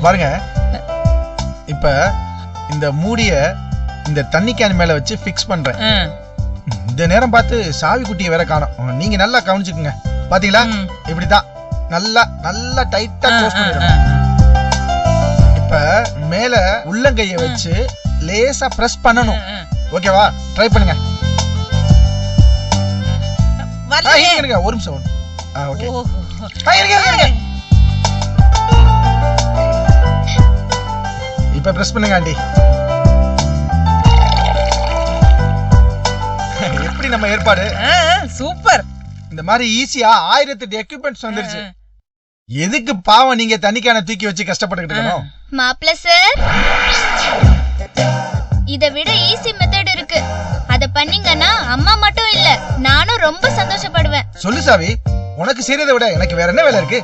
பாருங்க, இப்ப இந்த மூடிய இந்த தண்ணி கேன் மேல வச்சு ஃபிக்ஸ் பண்றேன். இந்த நேரம் பார்த்து சாவி குட்டியை வேற காணோம். நீங்க நல்லா கவனிச்சுக்குங்க. பாத்தீங்களா, இப்படிதான் நல்லா நல்லா டைட்டா க்ளோஸ் பண்ணிடுங்க. இப்ப மேல உள்ளங்கைய வச்சு லேசா பிரஸ் பண்ணணும். ஓகேவா? ட்ரை பண்ணுங்க. ஒரு நிமிஷம். ஓகே. இப்ப பிரஸ் பண்ணுங்க ஆண்டி. எப்படி நம்ம ஏற்பாடு? சூப்பர். இந்த மாதிரி ஈஸியா 1008 எக்யூப்மெண்ட்ஸ் வந்துருச்சு. எதுக்கு பாவம் நீங்க தண்ணிக்கான தூக்கி வச்சு கஷ்டப்பட்டுக்கிட்டு இருக்கணும்? மாப்ள சார், இத விட ஈஸி மெத்தட் இருக்கு. அத பண்ணீங்கன்னா அம்மா மட்டும் இல்ல, நானும் ரொம்ப சந்தோஷப்படுவேன். சொல்லு சாவி, உனக்கு செய்யறதை விட எனக்கு வேற என்ன வேலை இருக்கு?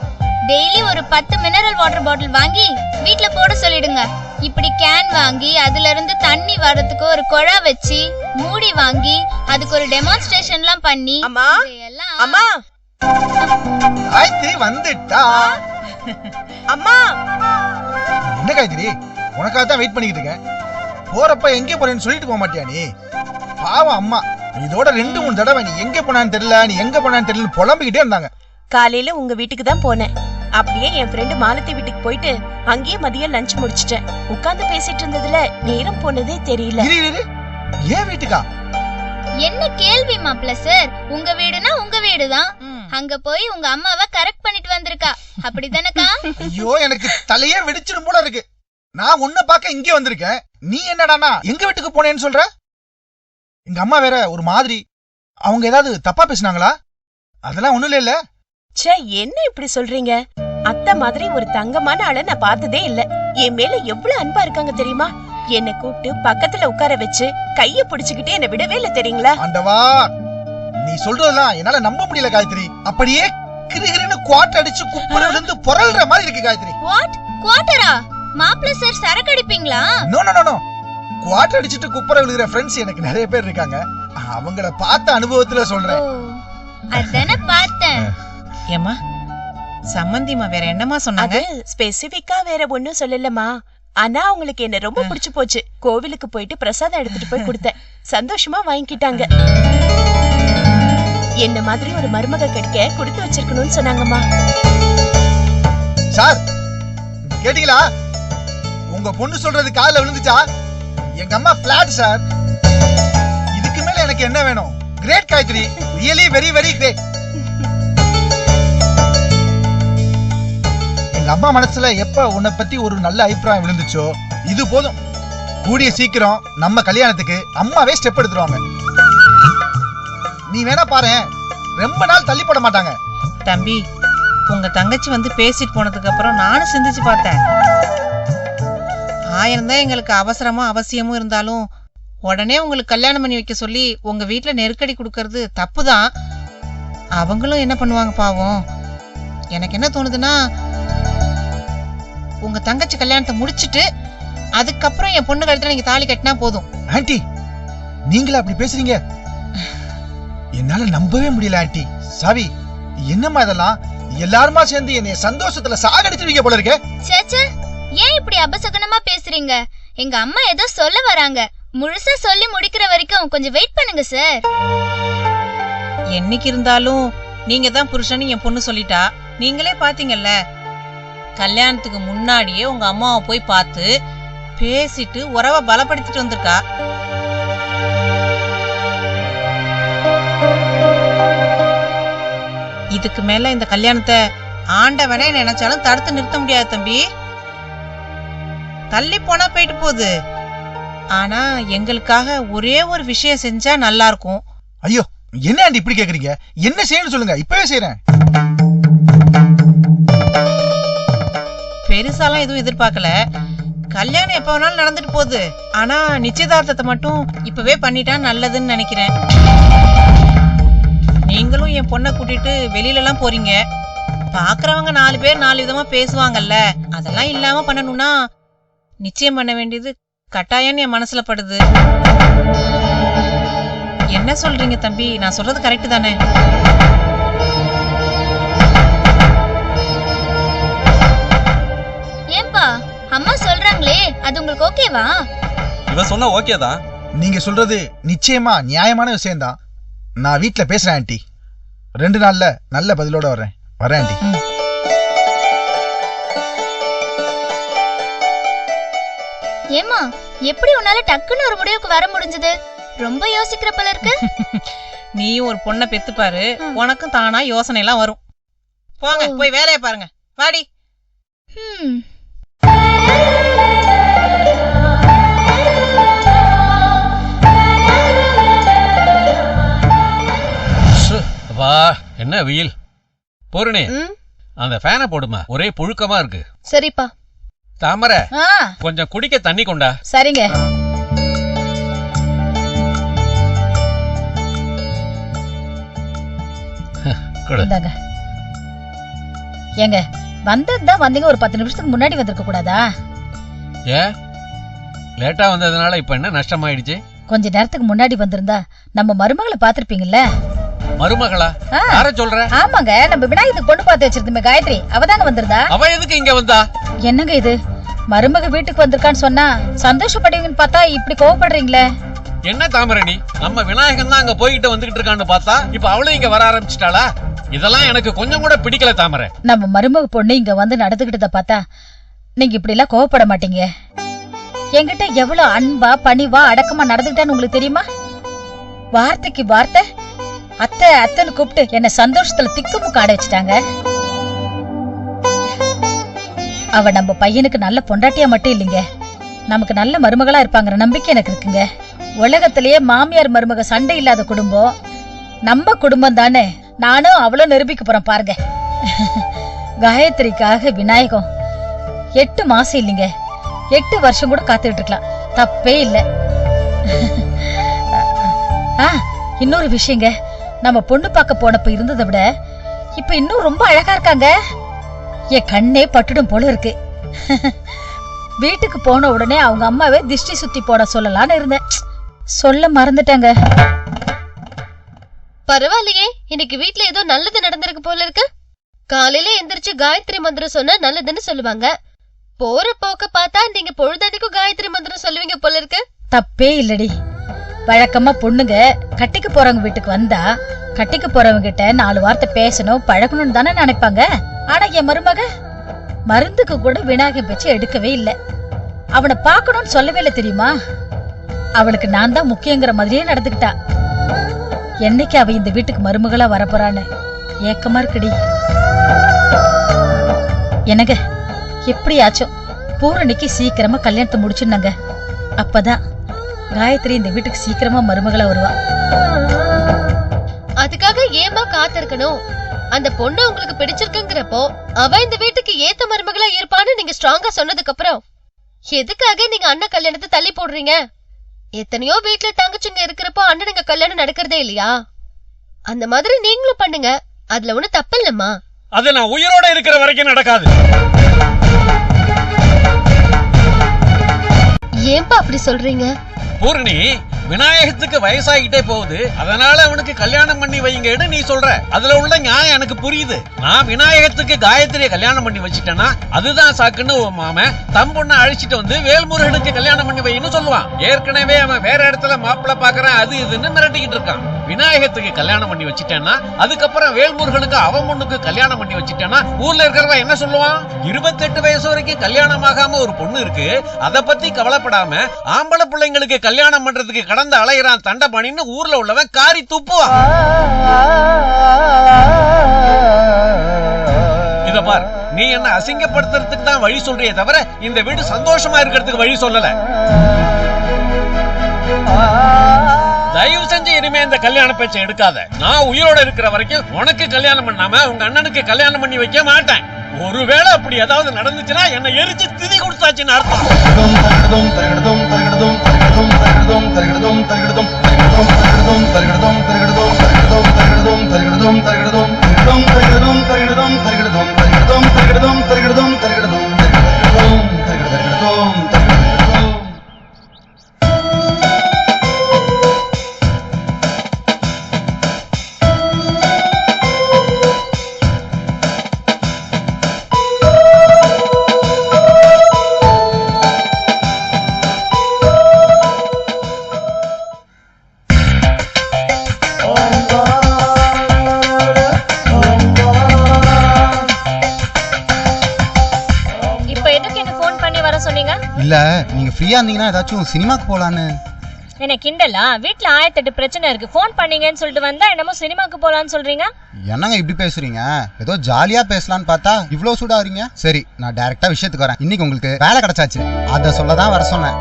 டெய்லி ஒரு 10 மினரல் வாட்டர் பாட்டில் வாங்கி வீட்ல போட சொல்லிடுங்க. இப்படி கேன் வாங்கி அதுல இருந்து தண்ணி வரதுக்கு ஒரு குழா வச்சு மூடி வாங்கி அதுக்கு ஒரு டெமான்ஸ்ட்ரேஷன்லாம் பண்ணி அம்மா அம்மா காயத்ரி வந்துட்டா. அம்மா என்ன காயத்ரி, உனக்காக தான் வெயிட் பண்ணிக்கிட்டு இருக்கேன். போறப்ப எங்க போறேன்னு சொல்லிட்டு போக மாட்டியா நீ? பாவம் அம்மா இதோட 2-3 தடவை நீ எங்க போனான்னு தெரியல, நீ எங்க போனான்னு தெரியல புலம்பிக்கிட்டே இருந்தாங்க. காலையில உங்க வீட்டுக்கு தான் போனேன். அப்படியே என் ஃப்ரெண்டு மாலத்தி வீட்டுக்கு போயிட்டு அங்கேயே மதியம் லஞ்ச் முடிச்சிட்டேன். உட்கார்ந்து பேசிட்டு இருந்ததுல நேரம் போனதே தெரியல. ஏன் வீட்டுக்கா? என்ன கேள்வி மாப்ள சார்? உங்க வீடுனா உங்க வீடுதான். அங்க போய் உங்க அம்மாவை கரெக்ட் பண்ணிட்டு வந்திருக்கா, அப்படிதானக்கா? ஐயோ, எனக்கு தலையே வெடிச்சிடும் போல இருக்கு. நான் உன்னை பார்க்க இங்கே வந்திருக்கேன், நீ என்னடானா எங்க வீட்டுக்கு போனேன்னு சொல்ற? எங்க அம்மா வேற ஒரு மாதிரி. அவங்க ஏதாவது தப்பா பேசினாங்களா? அதெல்லாம் ஒண்ணும் இல்ல. ச்சே, என்ன இப்படி சொல்றீங்க? அத்தை மாதிரி ஒரு தங்கமான ஆளை நான் பார்த்ததே இல்ல. என் மேல எவ்வளவு அன்பா இருக்காங்க தெரியுமா? என்னை கூப்பிட்டு பக்கத்துல உட்கார வச்சு கைய பிடிச்சுக்கிட்டு என்ன விடவே இல்ல தெரியுங்களா? ஆண்டவா, நீ சொல்றதெல்லாம் என்னால நம்ப முடியல காயத்ரி. அப்படியே கிறுகிறுன்னு குவாட் அடிச்சு குப்புற விழுந்து புரள்ற மாதிரி இருக்கு காயத்ரி. வாட்? குவாட்டரா? மாப்ள சார் சரக்கு அடிப்பீங்களா? No no no. குவாட் அடிச்சிட்டு குப்புற விழுகிற ஃப்ரெண்ட்ஸ் எனக்கு நிறைய பேர் இருக்காங்க. அவங்கள பார்த்த அனுபவத்துல சொல்றேன். அதானே பார்த்தேன். ஏமா சம்பந்திமா வேற என்னமா சொன்னாங்க? ஸ்பெசிபிக்கா வேற ஒண்ணும் சொல்லலமா. ஆனா அவங்களுக்கு என்ன ரொம்ப பிடிச்சு போச்சு. கோவிலுக்கு போயிட்டு பிரசாதம் எடுத்துட்டு போய் கொடுத்தேன். சந்தோஷமா வாங்கிக்கிட்டாங்க. என்ன மாதிரி ஒரு மருமக கிடைக்க கொடுத்து வச்சிருக்கணும்னு சொன்னாங்கம்மா. சார் கேட்டீங்களா? உங்க பொண்ணு சொல்றது காதுல விழுந்துச்சா? எங்க அம்மா பிளாட் சார். இதுக்கு மேல எனக்கு என்ன வேணும்? Great Gayathri, really very very great. எங்க அம்மா மனசுல எப்ப உன்னை பத்தி ஒரு நல்ல அபிப்பிராயம் விழுந்துச்சோ இது போதும். கூடிய சீக்கிரம் நம்ம கல்யாணத்துக்கு அம்மாவே ஸ்டெப் எடுத்துருவாங்க. நீ வேணா பாரு, ரொம்ப நாள் தள்ளி போட மாட்டாங்க. தம்பி, உங்க தங்கச்சி வந்து பேசிட்டு போனதுக்கு அப்புறம் நானும் சிந்திச்சு பார்த்தேன். 1000 தான் எங்களுக்கு அவசரமா அவசியமும் இருந்தாலும் உடனே உங்களுக்கு கல்யாணம் பண்ணி வைக்க சொல்லி உங்க வீட்டுல நெருக்கடி கொடுக்கறது தப்புதான். அவங்களும் என்ன பண்ணுவாங்க பாவம். எனக்கு என்ன தோணுதுன்னா, உங்க தங்கச்சி கல்யாணத்தை முடிச்சிட்டு அதுக்கப்புறம் என் பொண்ணு கழுத்துல நீங்க தாலி கட்டினா போதும். ஆண்டி, நீங்களா அப்படி பேசுறீங்க? என்னால நம்பவே முடியல ஆண்டி. சாவி, என்னம்மா இதெல்லாம்? எல்லாருமா சேர்ந்து என்னைய சந்தோஷத்துல சாகடிச்சிருவீங்க போல இருக்கே. சேச்சே, ஏன் இப்படி அபசகுனமா பேசுறீங்க? எங்க அம்மா ஏதோ சொல்ல வராங்க. முழுசா சொல்லி முடிக்கிற வரைக்கும் கொஞ்சம் வெயிட் பண்ணுங்க சார். என்னைக்கு இருந்தாலும் நீங்க தான் புருஷன் என் பொண்ணு சொல்லிட்டா. நீங்களே பாத்தீங்கல்ல, கல்யாணத்துக்கு முன்னாடியே உங்க அம்மாவை போய் பார்த்து பேசிட்டு உறவை பலப்படுத்திட்டு வந்திருக்கா. இதுக்கு மேல இந்த கல்யாணத்தை ஆண்டவனே நினைச்சாலும் தடுத்து நிறுத்த முடியாது தம்பி. தள்ளி போனா போயிட்டு போகுது. ஆனா எங்களுக்காக ஒரே ஒரு விஷயம் செஞ்சா நல்லா இருக்கும். ஐயோ, என்ன ஆண்டி இப்படி கேக்குறீங்க? என்ன செய்யணும் சொல்லுங்க, இப்பவே செய்யறேன். பெருசாலாம் எதுவும் எதிர்பார்க்கல. கல்யாணம் எப்ப வேணாலும் நடந்துட்டு போகுது. ஆனா நிச்சயதார்த்தத்தை மட்டும் இப்பவே பண்ணிட்டா நல்லதுன்னு நினைக்கிறேன். நீங்களும் என் பொண்ணை கூட்டிட்டு வெளியில எல்லாம் போறீங்க. பாக்குறவங்க 4 பேர் 4 விதமா பேசுவாங்கல்ல. அதெல்லாம் இல்லாம பண்ணணும்னா நிச்சயம் பண்ண வேண்டியது கட்டாயம்னு என் மனசுல படுது. என்ன சொல்றீங்க தம்பி? நான் சொல்றது கரெக்ட் தானே? ஏன்பா அம்மா சொல்றாங்களே அது உங்களுக்கு ஓகேவா? இவ சொன்னா ஓகே தான். நீங்க சொல்றது நிச்சயமா நியாயமான விஷயம்தான். நான் வீட்ல பேசுறேன் ஆண்டி. 2 நாள்ல நல்ல பதிலோட வரேன் ஆண்டி. ஏமா எப்படி உன்னால டக்குன்னு ஒரு முடிவுக்கு வர முடிஞ்சது? ரொம்ப யோசிக்கிற போல இருக்கு. நீயும் ஒரு பொண்ணை பெத்து பாரு, உனக்கும் தானா யோசனை எல்லாம் வரும். போங்க போய் வேலையை பாருங்க. வாடி. வா, என்ன வெயில். பூரணி, அந்த ஃபேனை போடுமா, ஒரே புழுக்கமா இருக்கு. சரிப்பா. தாமரை, கொஞ்சம் குடிக்க தண்ணி கொண்டா. சரிங்க. ஏங்க வந்ததுதான் வந்தீங்க, ஒரு 10 நிமிஷத்துக்கு முன்னாடி வந்திருக்க கூடாதா? ஏன் லேட்டா வந்ததுனால இப்ப என்ன நஷ்டமாயிடுச்சு? கொஞ்ச நேரத்துக்கு முன்னாடி வந்திருந்தா நம்ம மருமகளை பாத்திருப்பீங்கல்ல. மருமகளா? யார சொல்ற? ஆமாங்க, நம்ம விநாயகத்துக்கு பொண்ணு பார்த்து வச்சிருந்தோமே காயத்ரி, அவதாங்க வந்திருந்தா. அவ எதுக்கு இங்க வந்தா? என்னங்க இது, மருமக வீட்டுக்கு வந்திருக்கான்னு சொன்னா சந்தோஷப்படுவீங்கன்னு பார்த்தா இப்படி கோவப்படுறீங்களே. என்ன தாமரணி, நம்ம விநாயகன் தான் அங்க போயிட்டு வந்துகிட்டு இருக்கான்னு பார்த்தா இப்ப அவளும் இங்க வர ஆரம்பிச்சிட்டாளா? இதெல்லாம் எனக்கு கொஞ்சம் கூட பிடிக்கல தாமரை. நம்ம மருமக பொண்ணு இங்க வந்து நடந்துகிட்டத பார்த்தா நீங்க இப்படி எல்லாம் கோவப்பட மாட்டீங்க. என்கிட்ட எவ்வளவு அன்பா பணிவா அடக்கமா நடந்துகிட்டான்னு உங்களுக்கு தெரியுமா? வார்த்தைக்கு வார்த்தை அத்தை அத்தைன்னு கூப்பிட்டு என்ன சந்தோஷத்துல திக்குமுக்கு ஆட வச்சுட்டாங்க. அவ நம்ம பையனுக்கு நல்ல பொண்டாட்டியா மட்டும் இல்லைங்க, நமக்கு நல்ல மருமகளா இருப்பாங்கிற நம்பிக்கை எனக்கு இருக்குங்க. உலகத்திலேயே மாமியார் மருமக சண்டை இல்லாத குடும்பம் நம்ம குடும்பம் தானே. நானும் அவளும் நிரூபிக்க போறேன் பாருங்க. காயத்ரிக்காக விநாயகம் 8 மாசம் இல்லைங்க, 8 வருஷம் கூட காத்துக்கிட்டு இருக்கலாம், தப்பே இல்லை. இன்னொரு விஷயங்க, நம்ம பொண்ணு பார்க்க போனப்ப இருந்ததை விட இப்ப இன்னும் ரொம்ப அழகா இருக்காங்க. என் கண்ணே பட்டுடும் போல இருக்கு. வீட்டுக்கு போன உடனே அவங்க அம்மாவே திஷ்டி சுத்தி போட சொல்லலான்னு இருந்தேன், சொல்ல மறந்துட்டாங்க. பரவாயில்லையே, இன்னைக்கு வீட்ல ஏதோ நல்லது நடந்திருக்கு போல இருக்கு. காலையில எந்திரிச்சு காயத்ரி மந்திரம் சொன்னா நல்லதுன்னு சொல்லுவாங்க. போற போக்க பார்த்தா நீங்க பொழுதடிக்கும் காயத்ரி மந்திரம் சொல்லுவீங்க போல இருக்கு. தப்பே இல்லடி. வழக்கமா பொண்ணுங்க கட்டிக்கு போறவங்க வீட்டுக்கு வந்தா கட்டிக்கு போறவங்க கிட்ட 4 வார்த்தை பேசணும் பழகணும்னு தானே நினைப்பாங்க. ஆனா என் மருமக மருந்துக்கு கூட விநாயகர் பேச்சு எடுக்கவே இல்லை. அவனை பாக்கணும்னு சொல்லவே இல்லை தெரியுமா? அவளுக்கு நான் தான் முக்கியங்கிற மாதிரியே நடந்துக்கிட்டா. என்னைக்கு அவ இந்த வீட்டுக்கு மருமகளா வரப்போறான்னு ஏக்கமா இருக்குடி. எனக்கு எப்படியாச்சும் பூரணிக்கு சீக்கிரமா கல்யாணத்தை முடிச்சுன்னாங்க, அப்பதான் காயத்ரி இந்த வீட்டுக்கு சீக்கிரமா மருமகளா வருவா. அதுக்காக ஏமா காத்திருக்கணும்? அந்த பொண்ணு உங்களுக்கு பிடிச்சிருக்குங்கிறப்போ அவ இந்த வீட்டுக்கு ஏத்த மருமகளா இருப்பான்னு நீங்க ஸ்ட்ராங்கா சொன்னதுக்கு அப்புறம் எதுக்காக நீங்க அண்ணன் கல்யாணத்தை தள்ளி போடுறீங்க? எத்தனையோ வீட்டுல தங்கச்சிங்க இருக்கிறப்போ அண்ணனுங்க கல்யாணம் நடக்கிறதே இல்லையா? அந்த மாதிரி நீங்களும் பண்ணுங்க, அதுல ஒண்ணு தப்பு இல்லம்மா. அது நான் உயிரோட இருக்கிற வரைக்கும் நடக்காது. ஏன்பா அப்படி சொல்றீங்க? பூரணி, விநாயகத்துக்கு வயசாகிட்டே போகுது, அதனால அவனுக்கு கல்யாணம் பண்ணி வைங்கன்னு நீ சொல்ற. அதுல உள்ள நியாயம் எனக்கு புரியுது. நான் விநாயகத்துக்கு காயத்ரியை கல்யாணம் பண்ணி வச்சிட்டேன்னா அதுதான் சாக்குன்னு மாமன் தம் பொண்ணை அழைச்சிட்டு வந்து வேல்முருகனுக்கு கல்யாணம் பண்ணி வைன்னு சொல்லுவான். ஏற்கனவே அவன் வேற இடத்துல மாப்பிள்ள பாக்குறான் அது இதுன்னு மிரட்டிக்கிட்டு இருக்கான். விநாயகத்துக்கு கல்யாணம் பண்ணி வச்சிட்டேன்னா அதுக்கப்புறம் வேல்முருகனுக்கு அவன் பொண்ணுக்கு கல்யாணம் பண்ணி வச்சிட்டேன்னா ஊர்ல இருக்கிறவன் என்ன சொல்லுவான்? 28 வயசு வரைக்கும் கல்யாணம் ஆகாம ஒரு பொண்ணு இருக்கு, அத பத்தி கவலைப்படாம ஆம்பளை பிள்ளைங்களுக்கு கல்யாணம் பண்றதுக்கு கடந்து அலையிறான் தண்டபாணின்னு ஊர்ல உள்ளவன் காரி துப்புவான். இத பார், நீ என்ன அசிங்கப்படுத்துறதுக்கு தான் வழி சொல்றியே தவிர இந்த வீடு சந்தோஷமா இருக்கிறதுக்கு வழி சொல்லல. தயவு செஞ்சு இனிமே இந்த கல்யாண பேச்சை எடுக்காத. நான் உயிரோட இருக்கிற வரைக்கும் உனக்கு கல்யாணம் பண்ணாம உங்க அண்ணனுக்கு கல்யாணம் பண்ணி வைக்க மாட்டேன். ஒருவேளை அப்படி ஏதாவது நடந்துச்சுன்னா என்ன எரிச்சு திதி கொடுத்தாச்சுன்னு அர்த்தம். இல்ல நீங்க ஃப்ரீயா இருந்தீங்கன்னா ஏதாச்சும் சினிமாக்கு போலான்னு. என்ன கிண்டலா? வீட்ல 1008 பிரச்சனை இருக்கு. ஃபோன் பண்ணீங்கன்னு சொல்லிட்டு வந்தா என்னமோ சினிமாக்கு போலான்னு சொல்றீங்க. என்னங்க இப்படி பேசுறீங்க? ஏதோ ஜாலியா பேசலான்னு பார்த்தா இவ்ளோ சூடாறீங்க. சரி நான் டைரக்டா விஷயத்துக்கு வரேன். இன்னைக்கு உங்களுக்கு வேலை கிடைச்சாச்சு, அத சொல்லதான் வர சொன்னேன்.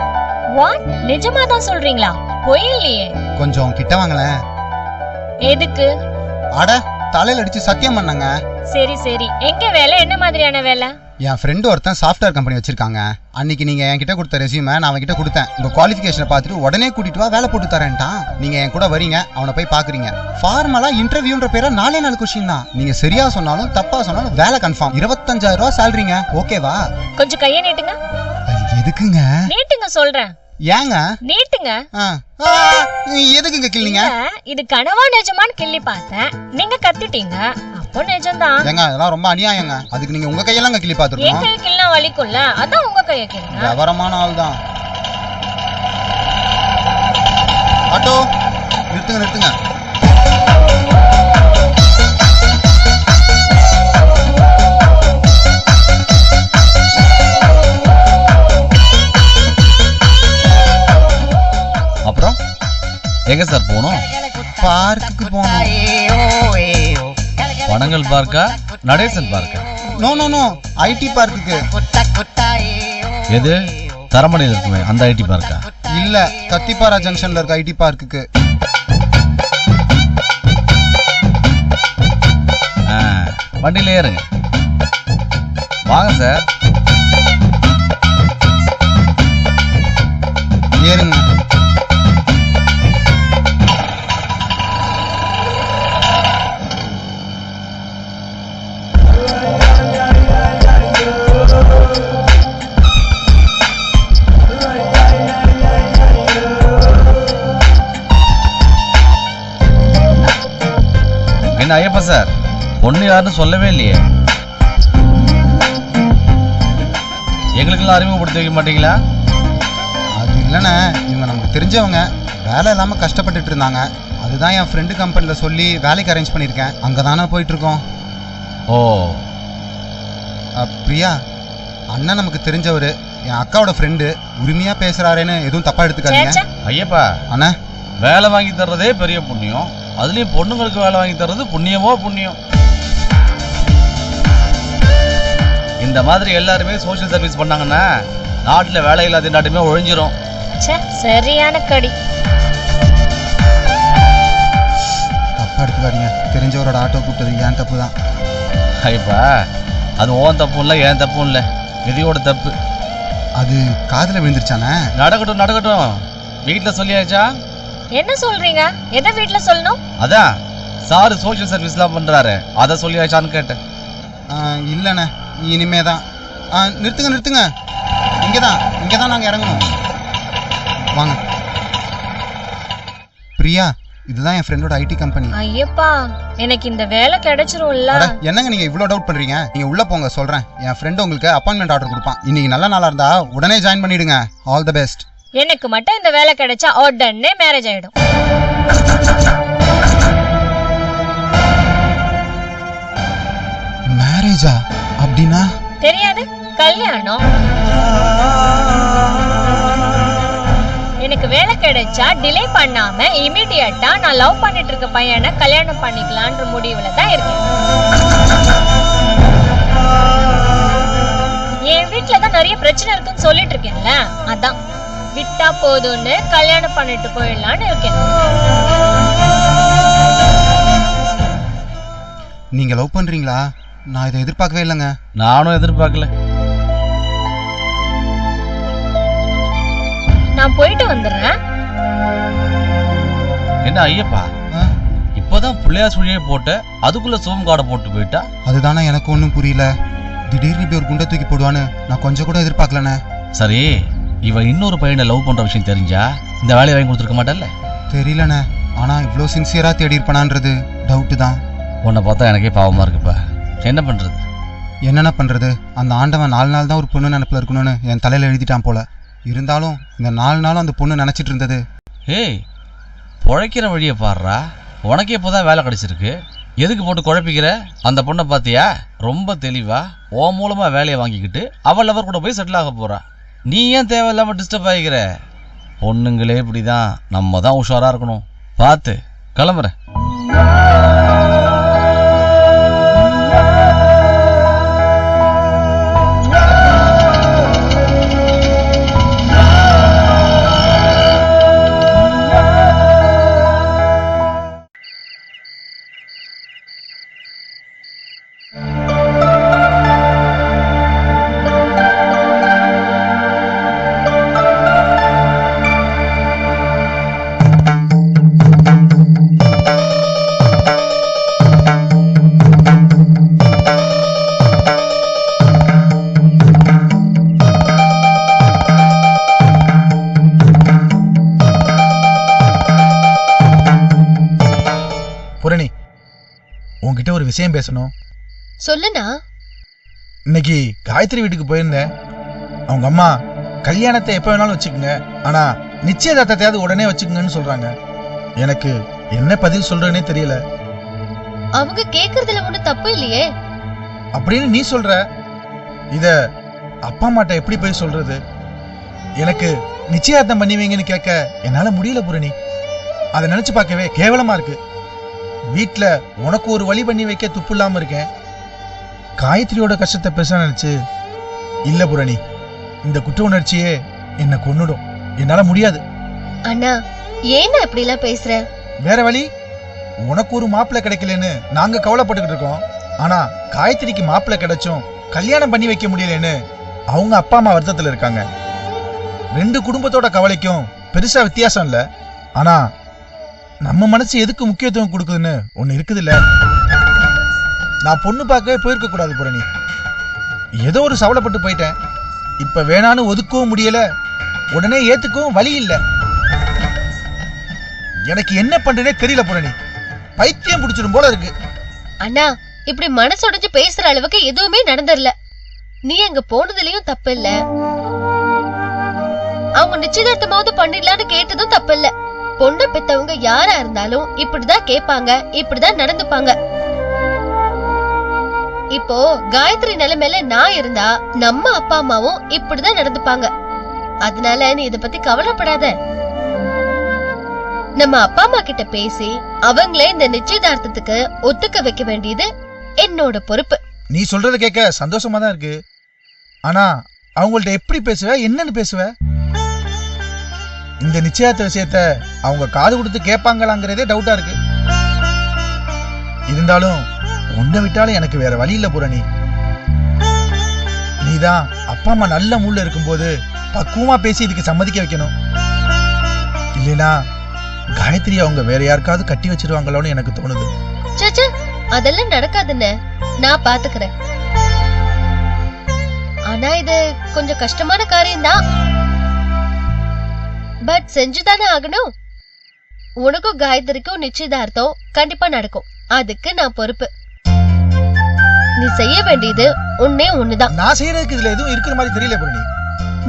வாட்? நிஜமா தான் சொல்றீங்களா? பொய் இல்லையே. கொஞ்சம் கிட்ட வாங்களேன். எதுக்கு? அட தலையில அடிச்சு சத்தியம் பண்ணங்க. சரி சரி, எங்க வேலை? என்ன மாதிரியான வேலை? என் ஃப்ரெண்டு ஒருத்தன் சாஃப்ட்வேர் கம்பெனி வச்சிருக்காங்க. அன்னைக்கு நீங்க என்கிட்ட கொடுத்த ரெஸ்யூமை நான் அவன்கிட்ட கொடுத்தேன். உங்க குவாலிஃபிகேஷனை பார்த்துட்டு உடனே கூட்டிட்டு வா, வேலை போட்டு தரேன்ட்டான். நீங்க என் கூட வரீங்க, அவனை போய் பாக்குறீங்க. ஃபார்மலா இன்டர்வியூன்ற பேர 4 கொஸ்டின் தான். நீங்க சரியா சொன்னாலும் தப்பா சொன்னாலும் வேலை கன்ஃபார்ம். 25,000 ரூபாய் சேலரிங்க. ஓகேவா? கொஞ்சம் கையை நீட்டுங்க. எதுக்குங்க? நீட்டுங்க சொல்றேன். ஏங்க? நீட்டுங்க. எதுக்குங்க கிள்ளிங்க? இது கனவா நிஜமான்னு கிள்ளி பார்த்தேன். நீங்க கத்திட்டீங்க, அப்போ நிஜம்தான். ஏங்க அதெல்லாம் ரொம்ப அநியாயங்க. அதுக்கு நீங்க உங்க கையெல்லாம் கிள்ளி என் பாத்துருக்கோம். கையை கிள்ளினா வலிக்கும்ல, அதான் உங்க கையை கிள்ளுங்க. விவரமான ஆள் தான். ஆட்டோ நிறுத்துங்க நிறுத்துங்க. அப்புறம் எங்க சார் போகணும்? பார்க்குக்கு போகணும். பனங்கல் பார்க்கா, நடேசன் பார்க்கா? நோ நோ நோ, ஐடி பார்க்குக்கு. எது தரமணியில் இருக்குமே அந்த ஐடி பார்க்கா? இல்ல, கத்திப்பாரா ஜங்ஷன்ல இருக்க ஐடி பார்க்குக்கு. வண்டியில ஏறுங்க. வாங்க சார். ஏறுங்க. என்ன ஐயப்பா சார், பொண்ணு யாருன்னு சொல்லவே இல்லையே. எங்களுக்கெல்லாம் அறிமுகப்படுத்தி வைக்க மாட்டீங்களா? அது இல்லைண்ணே, இவங்க நமக்கு தெரிஞ்சவங்க. வேலை இல்லாமல் கஷ்டப்பட்டுட்டு இருந்தாங்க. அதுதான் என் ஃப்ரெண்டு கம்பெனியில் சொல்லி வேலைக்கு அரேஞ்ச் பண்ணியிருக்கேன். அங்கே தானே போயிட்டுருக்கோம். ஓ பிரியா, அண்ணன் நமக்கு தெரிஞ்சவர், என் அக்காவோட ஃப்ரெண்டு. உரிமையாக பேசுகிறாரேன்னு எதுவும் தப்பாக எடுத்துக்காதீங்க. ஐயப்பா அண்ணா, வேலை வாங்கி தர்றதே பெரிய புண்ணியம். அதுலயும் பொண்ணுங்களுக்கு வேலை வாங்கி தர்றது புண்ணியமோ புண்ணியம். இந்த மாதிரி எல்லாருமே சோசியல் சர்வீஸ் பண்ணாங்கன்னா நாட்டுல வேலை இல்லாத நாட்டுமே ஒழிஞ்சிரும். சரியான கடி. தப்பா எடுத்துக்காதீங்க. தெரிஞ்சவரோட ஆட்டோ கூப்பிட்டது ஏன் தப்பு தான். ஐயப்பா, அது ஓன் தப்பும் இல்லை, ஏன் தப்பும் இல்லை, விதியோட தப்பு. அது காதுல விழுந்துருச்சானே? நடக்கட்டும் நடக்கட்டும். வீட்டுல சொல்லியாச்சா? என்ன சொல்றீங்க? எதை வீட்டுல சொல்லணும்? அதான் சாரு சோசியல் சர்வீஸ் எல்லாம் பண்றாரு, அதை சொல்லியாச்சான்னு கேட்டேன். இல்லைண்ணே, இனிமேதான். நிறுத்துங்க நிறுத்துங்க. இங்கதான் நாங்க இறங்கணும். வாங்க. பிரியா, இதுதான் என் ஃப்ரெண்டோட ஐடி கம்பெனி. ஐயப்பா, எனக்கு இந்த வேலை கிடைச்சிரும்ல. என்னங்க நீங்க இவ்வளவு டவுட் பண்றீங்க? நீங்க உள்ள போங்க, சொல்றேன். என் ஃப்ரெண்ட் உங்களுக்கு அப்பாயின்மெண்ட் ஆர்டர் கொடுப்பான். இன்னைக்கு நல்ல நாளா இருந்தா உடனே ஜாயின் பண்ணிடுங்க. All the best. எனக்கு மட்டும் இந்த வேலை கிடைச்சா உடனே மேரேஜ் ஆயிடும். மேரேஜா? அப்படின்னா? தெரியாது, கல்யாணம். எனக்கு வேலை கிடைச்சா டிலே பண்ணாம இமிடியட்டா நான் லவ் பண்ணிட்டு இருக்க பையனை கல்யாணம் பண்ணிக்கலான்ற முடிவுல தான் இருக்கேன். என் வீட்டுல தான் நிறைய பிரச்சனை இருக்குன்னு சொல்லிட்டு இருக்கேன்ல, அதான் விட்டா போதும்னு கல்யாணம் பண்ணிட்டு போயிடலான்னு இருக்கேன். நீங்க லவ் பண்றீங்களா? நான் இதை எதிர்பார்க்கவே இல்லைங்க. நானும் எதிர்பார்க்கல. நான் போயிட்டு வந்துடுறேன். என்ன ஐயப்பா, இப்பதான் பிள்ளையா சுழியே போட்ட, அதுக்குள்ள சோம் காடை போட்டு போயிட்டா? அதுதானே எனக்கு ஒன்றும் புரியல. திடீர்னு இப்படி ஒரு குண்டை தூக்கி போடுவான்னு நான் கொஞ்சம் கூட எதிர்பார்க்கலண்ணே. சரி, இவ இன்னொரு பையனை லவ் பண்ற விஷயம் தெரிஞ்சா இந்த வேலையை வாங்கி கொடுத்துருக்க மாட்டல்ல? தெரியலண்ணே, ஆனா இவ்வளோ சின்சியரா தேடி இருப்பானான்றது டவுட்டு தான். உன்னை பார்த்தா எனக்கே பாவமா இருக்குப்பா. என்ன பண்றது? என்னென்ன பண்றது? அந்த ஆண்டவன் 4 நாள் தான் ஒரு பொண்ணு நினைப்புல இருக்கணும்னு என் தலையில எழுதிட்டான் போல. இருந்தாலும் இந்த 4 நாளும் அந்த பொண்ணு நினைச்சிட்டு இருந்தது. ஏய், பொழைக்கிற வழியை பாடுறா. உனக்கு இப்போதான் வேலை கிடைச்சிருக்கு, எதுக்கு போட்டு குழப்பிக்கிற? அந்த பொண்ணை பார்த்தியா? ரொம்ப தெளிவா ஓ மூலமா வேலையை வாங்கிக்கிட்டு அவள் அவர் கூட போய் செட்டில் ஆக போறா. நீ ஏன் தேவையில்லாம டிஸ்டர்ப் ஆகிக்கிற? பொண்ணுங்களே இப்படிதான், நம்ம தான் உஷாரா இருக்கணும். பார்த்து கிளம்புறேன். பூரணி, உன்கிட்ட ஒரு விஷயம் பேசணும். சொல்லுண்ணா. இன்னைக்கு காயத்ரி வீட்டுக்கு போயிருந்தேன். அவங்க அம்மா கல்யாணத்தை எப்ப வேணாலும் வச்சுக்கோங்க, ஆனா நிச்சயதார்த்தத்தையாவது உடனே வச்சுக்கோங்கன்னு சொல்றாங்க. எனக்கு என்ன பதில் சொல்றேன்னே தெரியல. அவங்க கேக்குறதுல ஒண்ணு தப்பு இல்லையே அப்படின்னு நீ சொல்ற. இத அப்பா அம்மாட்ட எப்படி போய் சொல்றது? எனக்கு நிச்சயார்த்தம் பண்ணுவீங்கன்னு கேட்க என்னால முடியல பூரணி. அதை நினைச்சு பார்க்கவே கேவலமா இருக்கு. வீட்டுல உனக்கு ஒரு வழி பண்ணி வைக்க துப்பு இல்லாம இருக்கேன். காயத்ரியோட கஷ்டத்தை பெருசா நினைச்சு இல்ல பூரணி, இந்த குற்ற உணர்ச்சியே என்ன கொன்னுடும். என்னால முடியாது. அண்ணா, ஏன்னா இப்படி எல்லாம் பேசுற? வேற வழி? உனக்கு ஒரு மாப்பிள்ளை கிடைக்கலன்னு நாங்க கவலைப்பட்டுக்கிட்டு இருக்கோம். ஆனா காயத்ரிக்கு மாப்பிள்ளை கிடைச்சும் கல்யாணம் பண்ணி வைக்க முடியலன்னு அவங்க அப்பா அம்மா வருத்தத்துல இருக்காங்க. ரெண்டு குடும்பத்தோட கவலைக்கும் பெருசா வித்தியாசம் இல்ல. ஆனா நம்ம மனசு எதுக்கு முக்கியத்துவம் கொடுக்குதுன்னு ஒண்ணு இருக்குது இல்ல. நான் பொண்ணு பார்க்கவே போயிருக்க கூடாது பூரணி. ஏதோ ஒரு சவலைப்பட்டு போயிட்டேன். இப்ப வேணான்னு ஒதுக்கவும் முடியல, உடனே ஏத்துக்கவும் வழி இல்ல. எனக்கு என்ன பண்றேனே தெரியல பூரணி. பைத்தியம் பிடிச்சிடும் போல இருக்கு. அண்ணா, இப்படி மனசுடைஞ்சு பேசுற அளவுக்கு எதுவுமே நடந்துடல. நீ அங்க போனதுலயும் தப்பு இல்ல, அவங்க நிச்சயதார்த்தமாவது பண்ணிடலான்னு கேட்டதும் தப்பு இல்ல. பொண்ணை பெத்தவங்க யாரா இருந்தாலும் இப்படிதான் கேட்பாங்க, இப்படிதான் நடந்துப்பாங்க. இப்போ காயத்ரி நிலைமையில நான் இருந்தா நம்ம அப்பா அம்மாவும் இப்படிதான் நடந்துப்பாங்க. அதனால நீ இத பத்தி கவலைப்படாத. நம்ம அப்பா அம்மா கிட்ட பேசி அவங்களே இந்த நிச்சயதார்த்தத்துக்கு ஒத்துக்க வைக்க வேண்டியது என்னோட பொறுப்பு. நீ சொல்றத கேட்க சந்தோஷமா தான் இருக்கு. ஆனா அவங்கள்ட்ட எப்படி பேசுவ, என்னன்னு பேசுவ? இந்த நிச்சயத்த விஷயத்த அவங்க காது கொடுத்து கேட்பாங்களாங்கிறதே டவுட்டா இருக்கு. இருந்தாலும் ஒன்றை விட்டாலும் எனக்கு வேற வழி இல்ல பூரணி. நீதான் அப்பா அம்மா நல்ல மூட்ல இருக்கும்போது பக்குவமா பேசி இதுக்கு சம்மதிக்க வைக்கணும். இல்லைனா காயத்ரி அவங்க வேற யாருக்காவது கட்டி வச்சிருவாங்களோன்னு எனக்கு தோணுது. சச்சா, அதெல்லாம் நடக்காதுன்னு நான் பாத்துக்கிறேன். ஆனா இது கொஞ்சம் கஷ்டமான காரியம்தான். பட் செஞ்சுதானே ஆகணும். உனக்கும் காயத்ரிக்கும் நிச்சயதார்த்தம் கண்டிப்பா நடக்கும். அதுக்கு நான் பொறுப்பு. நீ செய்ய வேண்டியது ஒன்னே ஒண்ணுதான். நான் செய்யறதுக்கு இதுல எதுவும் இருக்கிற மாதிரி தெரியல பூரணி.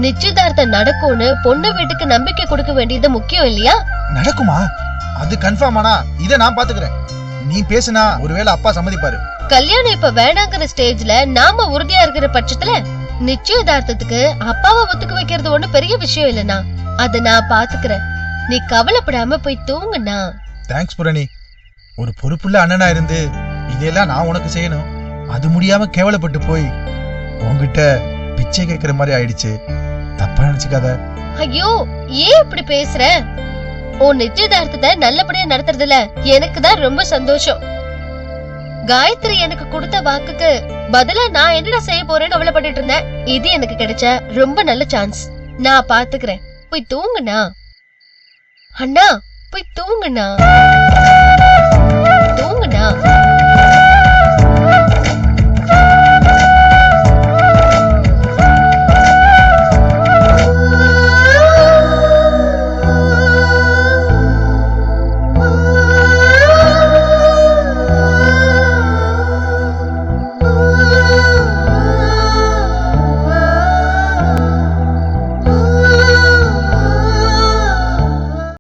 நிச்சயதார்த்தம் நடக்கும்னு பொண்ணு வீட்டுக்கு நம்பிக்கை கொடுக்க வேண்டியது முக்கியம் இல்லையா? நடக்குமா? அது கன்ஃபார்ம். ஆனா இத நான் பாத்துக்கிறேன். நீ பேசினா ஒருவேளை அப்பா சம்மதிப்பாரு. கல்யாணம் இப்ப வேணாங்கிற ஸ்டேஜ்ல நாம உறுதியா இருக்கிற பட்சத்துல நிச்சயதார்த்தத்துக்கு அப்பாவை ஒத்துக்க வைக்கிறது ஒண்ணு பெரிய விஷயம் இல்லனா. அத நான் பாத்துக்கிறேன். நீ கவலைப்படாம போய் தூங்குனா. தேங்க்ஸ் பூரணி. ஒரு பொறுப்புள்ள அண்ணனா இருந்து இதெல்லாம் நான் உனக்கு செய்யணும். அது முடியாம கேவலப்பட்டு போய் உன்கிட்ட பிச்சை கேட்கிற மாதிரி ஆயிடுச்சு. தப்பா நினைச்சுக்காத. ஐயோ, ஏன் இப்படி பேசுற? உன் நிச்சயதார்த்தத்தை நல்லபடியா நடத்துறதுல எனக்கு தான் ரொம்ப சந்தோஷம். காயத்ரி எனக்கு கொடுத்த வாக்குக்கு பதிலா நான் என்னடா செய்ய போறேன்னு கவலைப்பட்டு இருந்தேன். இது எனக்கு கிடைச்ச ரொம்ப நல்ல சான்ஸ். நான் பாத்துக்கிறேன். போய் தூங்குனா. அண்ணா, போய் தூங்குனா.